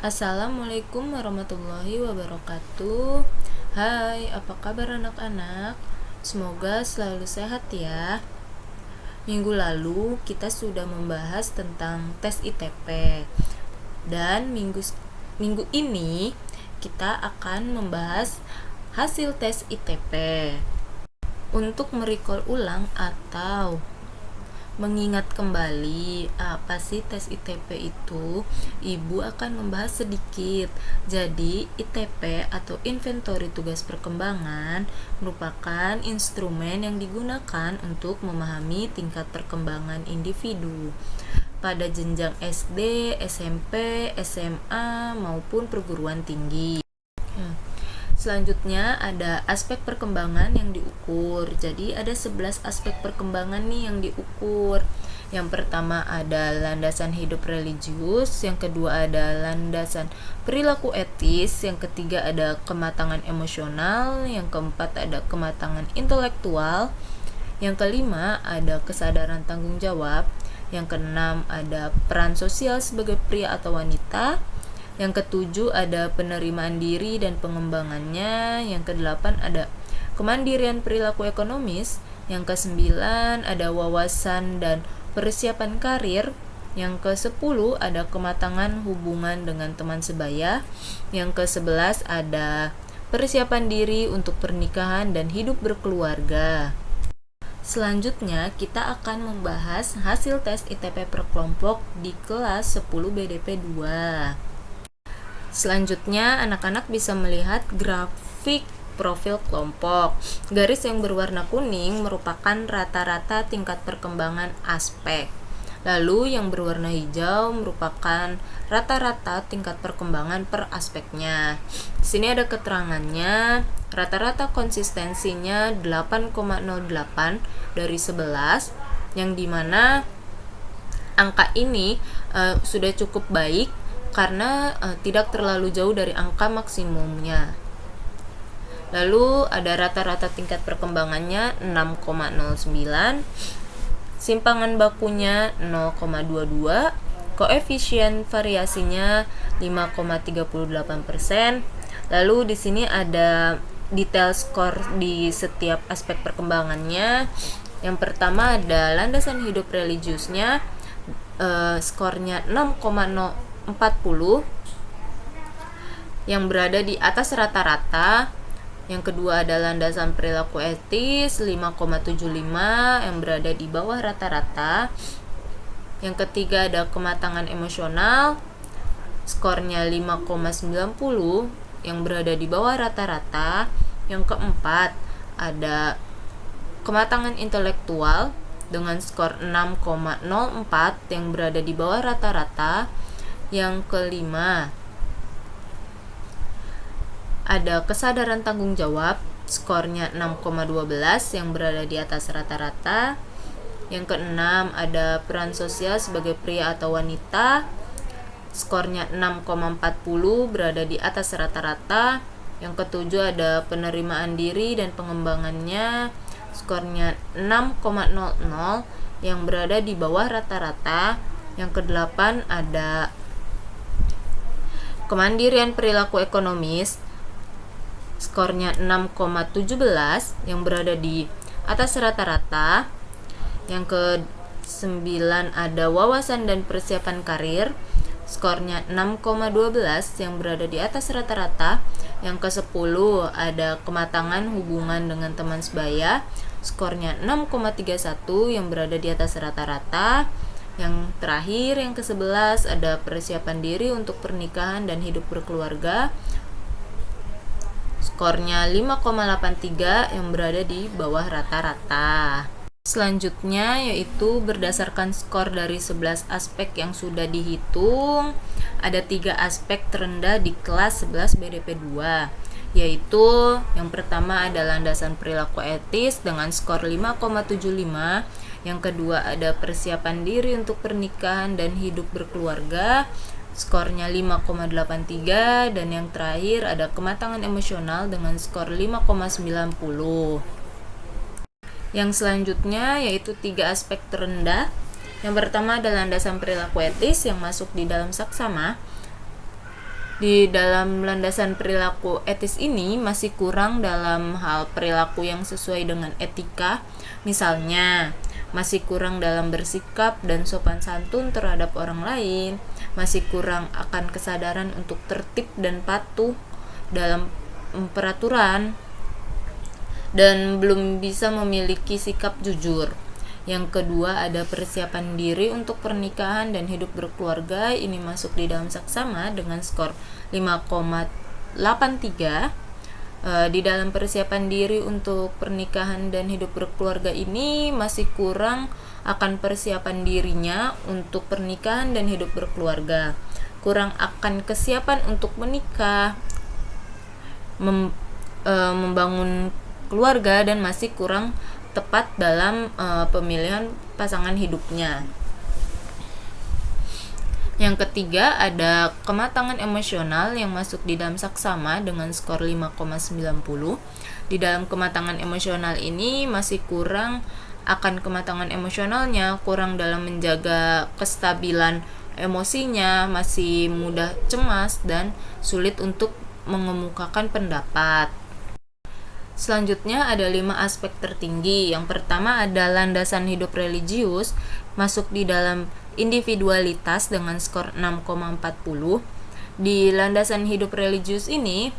Assalamualaikum warahmatullahi wabarakatuh. Hai, apa kabar anak-anak? Semoga selalu sehat ya. Minggu lalu kita sudah membahas tentang tes ITP. Dan minggu ini kita akan membahas hasil tes ITP. Untuk merecall ulang atau mengingat kembali apa sih tes ITP itu, Ibu akan membahas sedikit. Jadi, ITP atau inventory tugas perkembangan merupakan instrumen yang digunakan untuk memahami tingkat perkembangan individu pada jenjang SD, SMP, SMA maupun perguruan tinggi. Selanjutnya ada aspek perkembangan yang diukur. Jadi ada 11 aspek perkembangan nih yang diukur. Yang pertama ada landasan hidup religius, yang kedua ada landasan perilaku etis, yang ketiga ada kematangan emosional, yang keempat ada kematangan intelektual, yang kelima ada kesadaran tanggung jawab, yang keenam ada peran sosial sebagai pria atau wanita, yang ketujuh ada penerimaan diri dan pengembangannya. Yang kedelapan ada kemandirian perilaku ekonomis. Yang kesembilan ada wawasan dan persiapan karir. Yang kesepuluh ada kematangan hubungan dengan teman sebaya. Yang kesebelas ada persiapan diri untuk pernikahan dan hidup berkeluarga. Selanjutnya kita akan membahas hasil tes ITP per kelompok di kelas 10 BDP 2. Selanjutnya, anak-anak bisa melihat grafik profil kelompok. Garis yang berwarna kuning merupakan rata-rata tingkat perkembangan aspek. Lalu yang berwarna hijau merupakan rata-rata tingkat perkembangan per aspeknya. Di sini ada keterangannya. Rata-rata konsistensinya 8,08 dari 11, yang dimana angka ini sudah cukup baik karena tidak terlalu jauh dari angka maksimumnya. Lalu ada rata-rata tingkat perkembangannya 6,09, simpangan bakunya 0,22, koefisien variasinya 5,38%. Lalu di sini ada detail skor di setiap aspek perkembangannya. Yang pertama ada landasan hidup religiusnya, skornya 6,40 yang berada di atas rata-rata. Yang kedua ada landasan perilaku etis 5,75 yang berada di bawah rata-rata. Yang ketiga ada kematangan emosional, skornya 5,90 yang berada di bawah rata-rata. Yang keempat ada kematangan intelektual dengan skor 6,04 yang berada di bawah rata-rata. Yang kelima ada kesadaran tanggung jawab, skornya 6,12 yang berada di atas rata-rata. Yang keenam ada peran sosial sebagai pria atau wanita, skornya 6,40 berada di atas rata-rata. Yang ketujuh ada penerimaan diri dan pengembangannya, skornya 6,00 yang berada di bawah rata-rata. Yang kedelapan ada kemandirian perilaku ekonomis, skornya 6,17 yang berada di atas rata-rata. Yang ke-9 ada wawasan dan persiapan karir, skornya 6,12 yang berada di atas rata-rata. Yang ke-10 ada kematangan hubungan dengan teman sebaya, skornya 6,31 yang berada di atas rata-rata. Yang terakhir, yang ke-11 ada persiapan diri untuk pernikahan dan hidup berkeluarga, skornya 5,83 yang berada di bawah rata-rata. Selanjutnya yaitu berdasarkan skor dari 11 aspek yang sudah dihitung, ada 3 aspek terendah di kelas 11 BDP 2, yaitu yang pertama ada landasan perilaku etis dengan skor 5,75, yang kedua ada persiapan diri untuk pernikahan dan hidup berkeluarga, skornya 5,83, dan yang terakhir ada kematangan emosional dengan skor 5,90. Yang selanjutnya yaitu 3 aspek terendah. Yang pertama adalah landasan perilaku etis yang masuk di dalam saksama. Di dalam landasan perilaku etis ini masih kurang dalam hal perilaku yang sesuai dengan etika, misalnya masih kurang dalam bersikap dan sopan santun terhadap orang lain, masih kurang akan kesadaran untuk tertib dan patuh dalam peraturan, dan belum bisa memiliki sikap jujur. Yang kedua ada persiapan diri untuk pernikahan dan hidup berkeluarga. Ini masuk di dalam saksama dengan skor 5,83. Di dalam persiapan diri untuk pernikahan dan hidup berkeluarga ini masih kurang akan persiapan dirinya untuk pernikahan dan hidup berkeluarga. Kurang akan kesiapan untuk menikah, membangun keluarga, dan masih kurang tepat dalam pemilihan pasangan hidupnya. Yang ketiga ada kematangan emosional yang masuk di dalam saksama dengan skor 5,90. Di dalam kematangan emosional ini masih kurang akan kematangan emosionalnya, kurang dalam menjaga kestabilan emosinya, masih mudah cemas dan sulit untuk mengemukakan pendapat. Selanjutnya ada 5 aspek tertinggi. Yang pertama ada landasan hidup religius, masuk di dalam individualitas dengan skor 6,40. Di landasan hidup religius ini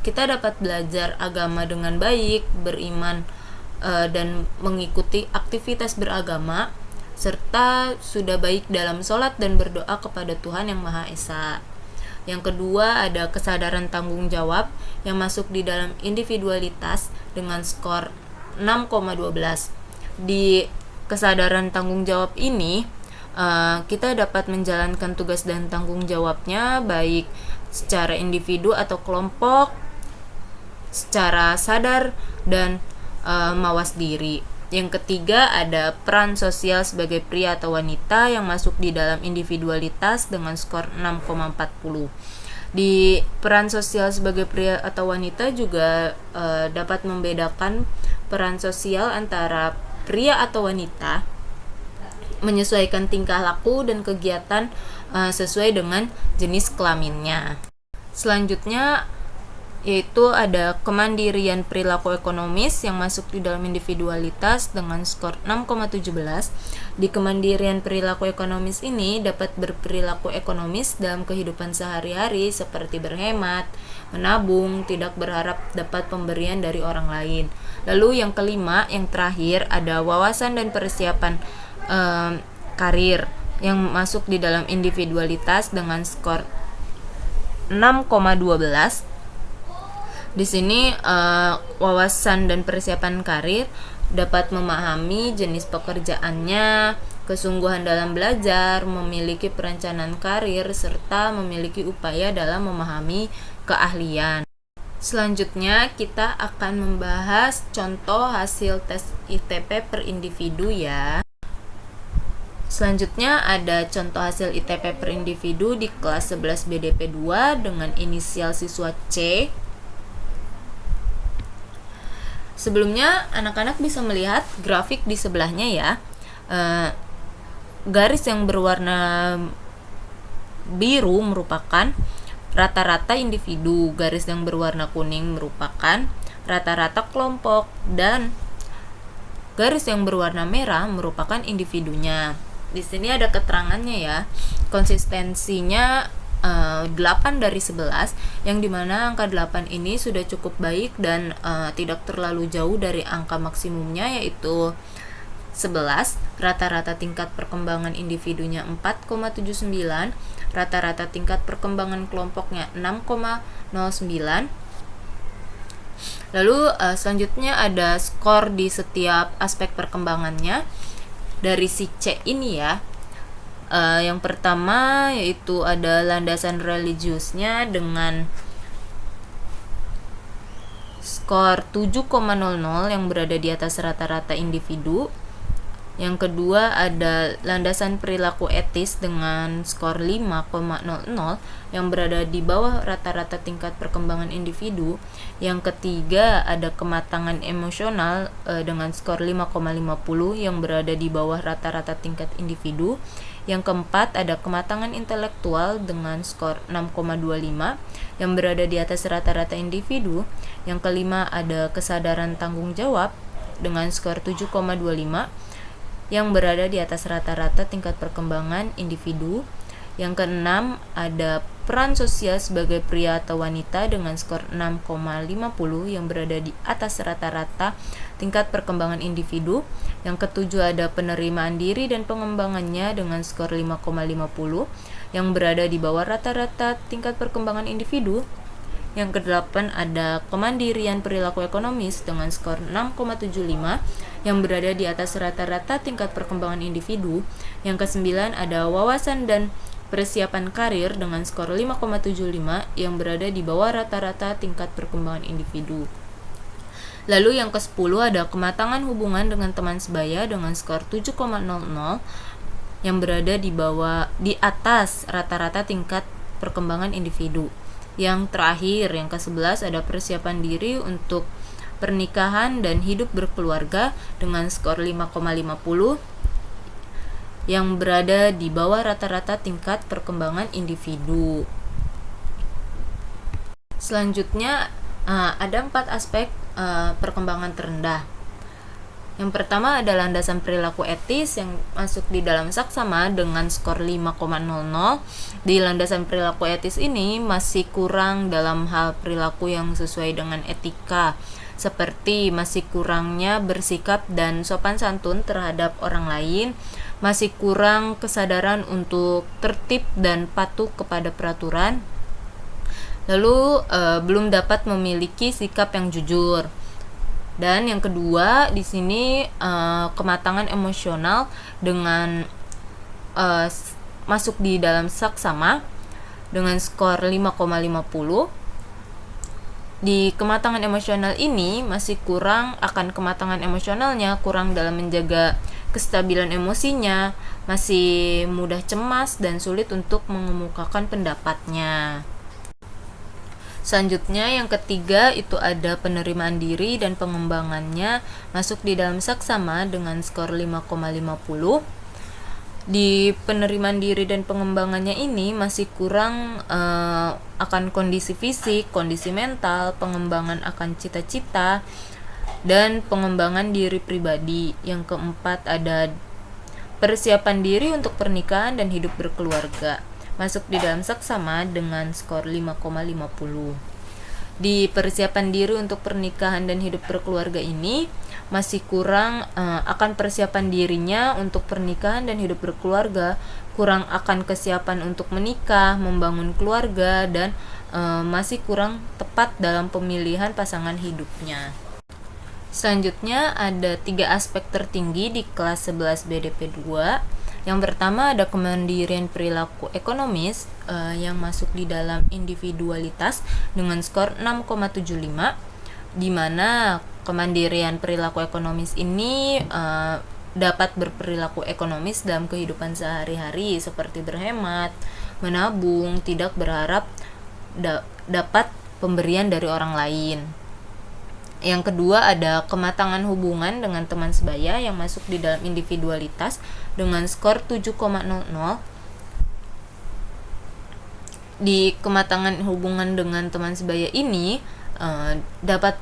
kita dapat belajar agama dengan baik, beriman dan mengikuti aktivitas beragama, serta sudah baik dalam sholat dan berdoa kepada Tuhan Yang Maha Esa. Yang kedua ada kesadaran tanggung jawab yang masuk di dalam individualitas dengan skor 6,12. Di kesadaran tanggung jawab ini kita dapat menjalankan tugas dan tanggung jawabnya baik secara individu atau kelompok, secara sadar dan mawas diri. Yang ketiga ada peran sosial sebagai pria atau wanita yang masuk di dalam individualitas dengan skor 6,40. Di peran sosial sebagai pria atau wanita juga dapat membedakan peran sosial antara pria atau wanita, menyesuaikan tingkah laku dan kegiatan sesuai dengan jenis kelaminnya. Selanjutnya yaitu ada kemandirian perilaku ekonomis yang masuk di dalam individualitas dengan skor 6,17. Di kemandirian perilaku ekonomis ini dapat berperilaku ekonomis dalam kehidupan sehari-hari seperti berhemat, menabung, tidak berharap dapat pemberian dari orang lain. Lalu yang kelima, yang terakhir ada wawasan dan persiapan karir yang masuk di dalam individualitas dengan skor 6,12. Di sini wawasan dan persiapan karir dapat memahami jenis pekerjaannya, kesungguhan dalam belajar, memiliki perencanaan karir, serta memiliki upaya dalam memahami keahlian. Selanjutnya kita akan membahas contoh hasil tes ITP per individu ya. Selanjutnya ada contoh hasil ITP per individu di kelas 11 BDP 2 dengan inisial siswa C. Sebelumnya anak-anak bisa melihat grafik di sebelahnya ya. Garis yang berwarna biru merupakan rata-rata individu, garis yang berwarna kuning merupakan rata-rata kelompok, dan garis yang berwarna merah merupakan individunya. Di sini ada keterangannya ya. Konsistensinya 8 dari 11, yang dimana angka 8 ini sudah cukup baik dan tidak terlalu jauh dari angka maksimumnya yaitu 11. Rata-rata tingkat perkembangan individunya 4,79, rata-rata tingkat perkembangan kelompoknya 6,09. Lalu selanjutnya ada skor di setiap aspek perkembangannya dari si C ini ya. Yang pertama yaitu ada landasan religiusnya dengan skor 7,00 yang berada di atas rata-rata individu. Yang kedua ada landasan perilaku etis dengan skor 5,00 yang berada di bawah rata-rata tingkat perkembangan individu. Yang ketiga ada kematangan emosional dengan skor 5,50 yang berada di bawah rata-rata tingkat individu. Yang keempat ada kematangan intelektual dengan skor 6,25 yang berada di atas rata-rata individu. Yang kelima ada kesadaran tanggung jawab dengan skor 7,25 yang berada di atas rata-rata tingkat perkembangan individu. Yang keenam ada peran sosial sebagai pria atau wanita dengan skor 6,50 yang berada di atas rata-rata tingkat perkembangan individu. Yang ketujuh ada penerimaan diri dan pengembangannya dengan skor 5,50 yang berada di bawah rata-rata tingkat perkembangan individu. Yang kedelapan ada kemandirian perilaku ekonomis dengan skor 6,75 yang berada di atas rata-rata tingkat perkembangan individu. Yang kesembilan ada wawasan dan persiapan karir dengan skor 5,75 yang berada di bawah rata-rata tingkat perkembangan individu. Lalu yang ke-10 ada kematangan hubungan dengan teman sebaya dengan skor 7,00 yang berada di atas rata-rata tingkat perkembangan individu. Yang terakhir, yang ke-11 ada persiapan diri untuk pernikahan dan hidup berkeluarga dengan skor 5,50 yang berada di bawah rata-rata tingkat perkembangan individu. Selanjutnya ada 4 aspek perkembangan terendah. Yang pertama ada landasan perilaku etis yang masuk di dalam saksama dengan skor 5,00. Di landasan perilaku etis ini masih kurang dalam hal perilaku yang sesuai dengan etika, seperti masih kurangnya bersikap dan sopan santun terhadap orang lain, masih kurang kesadaran untuk tertib dan patuh kepada peraturan, lalu belum dapat memiliki sikap yang jujur. Dan yang kedua di sini kematangan emosional dengan masuk di dalam saksama dengan skor 5,50. Di kematangan emosional ini masih kurang akan kematangan emosionalnya, kurang dalam menjaga kestabilan emosinya, masih mudah cemas dan sulit untuk mengemukakan pendapatnya. Selanjutnya yang ketiga itu ada penerimaan diri dan pengembangannya masuk di dalam saksama dengan skor 5,50. Di penerimaan diri dan pengembangannya ini masih kurang akan kondisi fisik, kondisi mental, pengembangan akan cita-cita, dan pengembangan diri pribadi. Yang keempat ada persiapan diri untuk pernikahan dan hidup berkeluarga masuk di dalam saksama dengan skor 5,50. Di persiapan diri untuk pernikahan dan hidup berkeluarga ini masih kurang akan persiapan dirinya untuk pernikahan dan hidup berkeluarga, kurang akan kesiapan untuk menikah, membangun keluarga, dan masih kurang tepat dalam pemilihan pasangan hidupnya. Selanjutnya ada 3 aspek tertinggi di kelas 11 BDP 2. Yang pertama ada kemandirian perilaku ekonomis yang masuk di dalam individualitas dengan skor 6,75, di mana kemandirian perilaku ekonomis ini dapat berperilaku ekonomis dalam kehidupan sehari-hari seperti berhemat, menabung, tidak berharap dapat pemberian dari orang lain. Yang kedua ada kematangan hubungan dengan teman sebaya yang masuk di dalam individualitas dengan skor 7,00. Di kematangan hubungan dengan teman sebaya ini dapat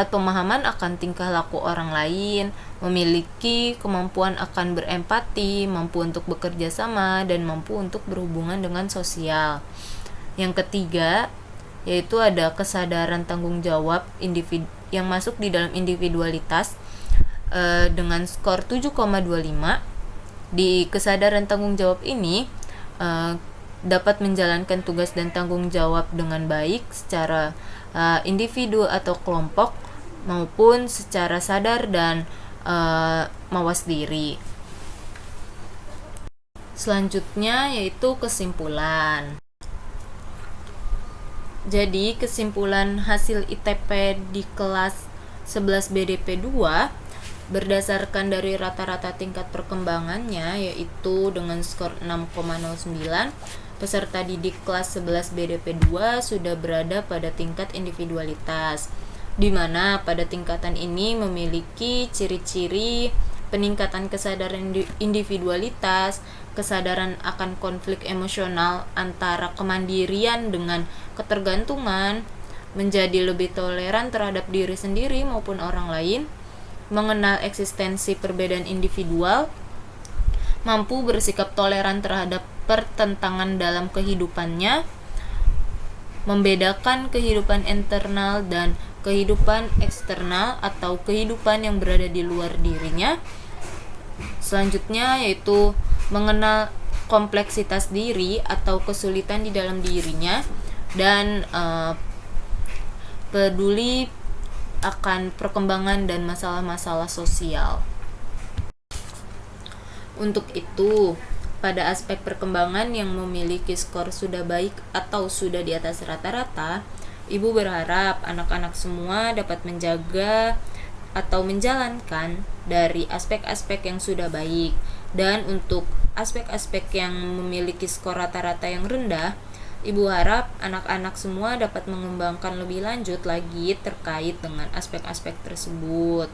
pemahaman akan tingkah laku orang lain, memiliki kemampuan akan berempati, mampu untuk bekerja sama, dan mampu untuk berhubungan dengan sosial. Yang ketiga yaitu ada kesadaran tanggung jawab individu yang masuk di dalam individualitas dengan skor 7,25. Di kesadaran tanggung jawab ini dapat menjalankan tugas dan tanggung jawab dengan baik secara individu atau kelompok maupun secara sadar dan mawas diri. Selanjutnya yaitu kesimpulan. Jadi kesimpulan hasil ITP di kelas 11 BDP 2 berdasarkan dari rata-rata tingkat perkembangannya yaitu dengan skor 6,09, peserta didik kelas 11 BDP 2 sudah berada pada tingkat individualitas, di mana pada tingkatan ini memiliki ciri-ciri peningkatan kesadaran individualitas, kesadaran akan konflik emosional antara kemandirian dengan ketergantungan, menjadi lebih toleran terhadap diri sendiri maupun orang lain, mengenal eksistensi perbedaan individual, mampu bersikap toleran terhadap pertentangan dalam kehidupannya, membedakan kehidupan internal dan kehidupan eksternal atau kehidupan yang berada di luar dirinya. Selanjutnya yaitu mengenal kompleksitas diri atau kesulitan di dalam dirinya, dan peduli akan perkembangan dan masalah-masalah sosial. Untuk itu, pada aspek perkembangan yang memiliki skor sudah baik atau sudah di atas rata-rata, Ibu berharap anak-anak semua dapat menjaga atau menjalankan dari aspek-aspek yang sudah baik. Dan untuk aspek-aspek yang memiliki skor rata-rata yang rendah, Ibu harap anak-anak semua dapat mengembangkan lebih lanjut lagi terkait dengan aspek-aspek tersebut.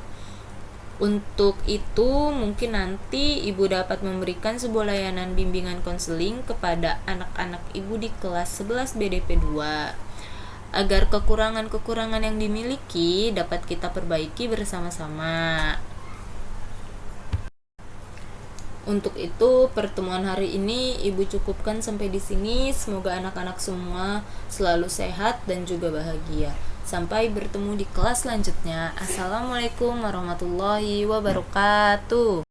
Untuk itu, mungkin nanti Ibu dapat memberikan sebuah layanan bimbingan konseling kepada anak-anak Ibu di kelas 11 BDP 2 agar kekurangan-kekurangan yang dimiliki dapat kita perbaiki bersama-sama. Untuk itu, pertemuan hari ini Ibu cukupkan sampai di sini. Semoga anak-anak semua selalu sehat dan juga bahagia. Sampai bertemu di kelas selanjutnya. Assalamualaikum warahmatullahi wabarakatuh.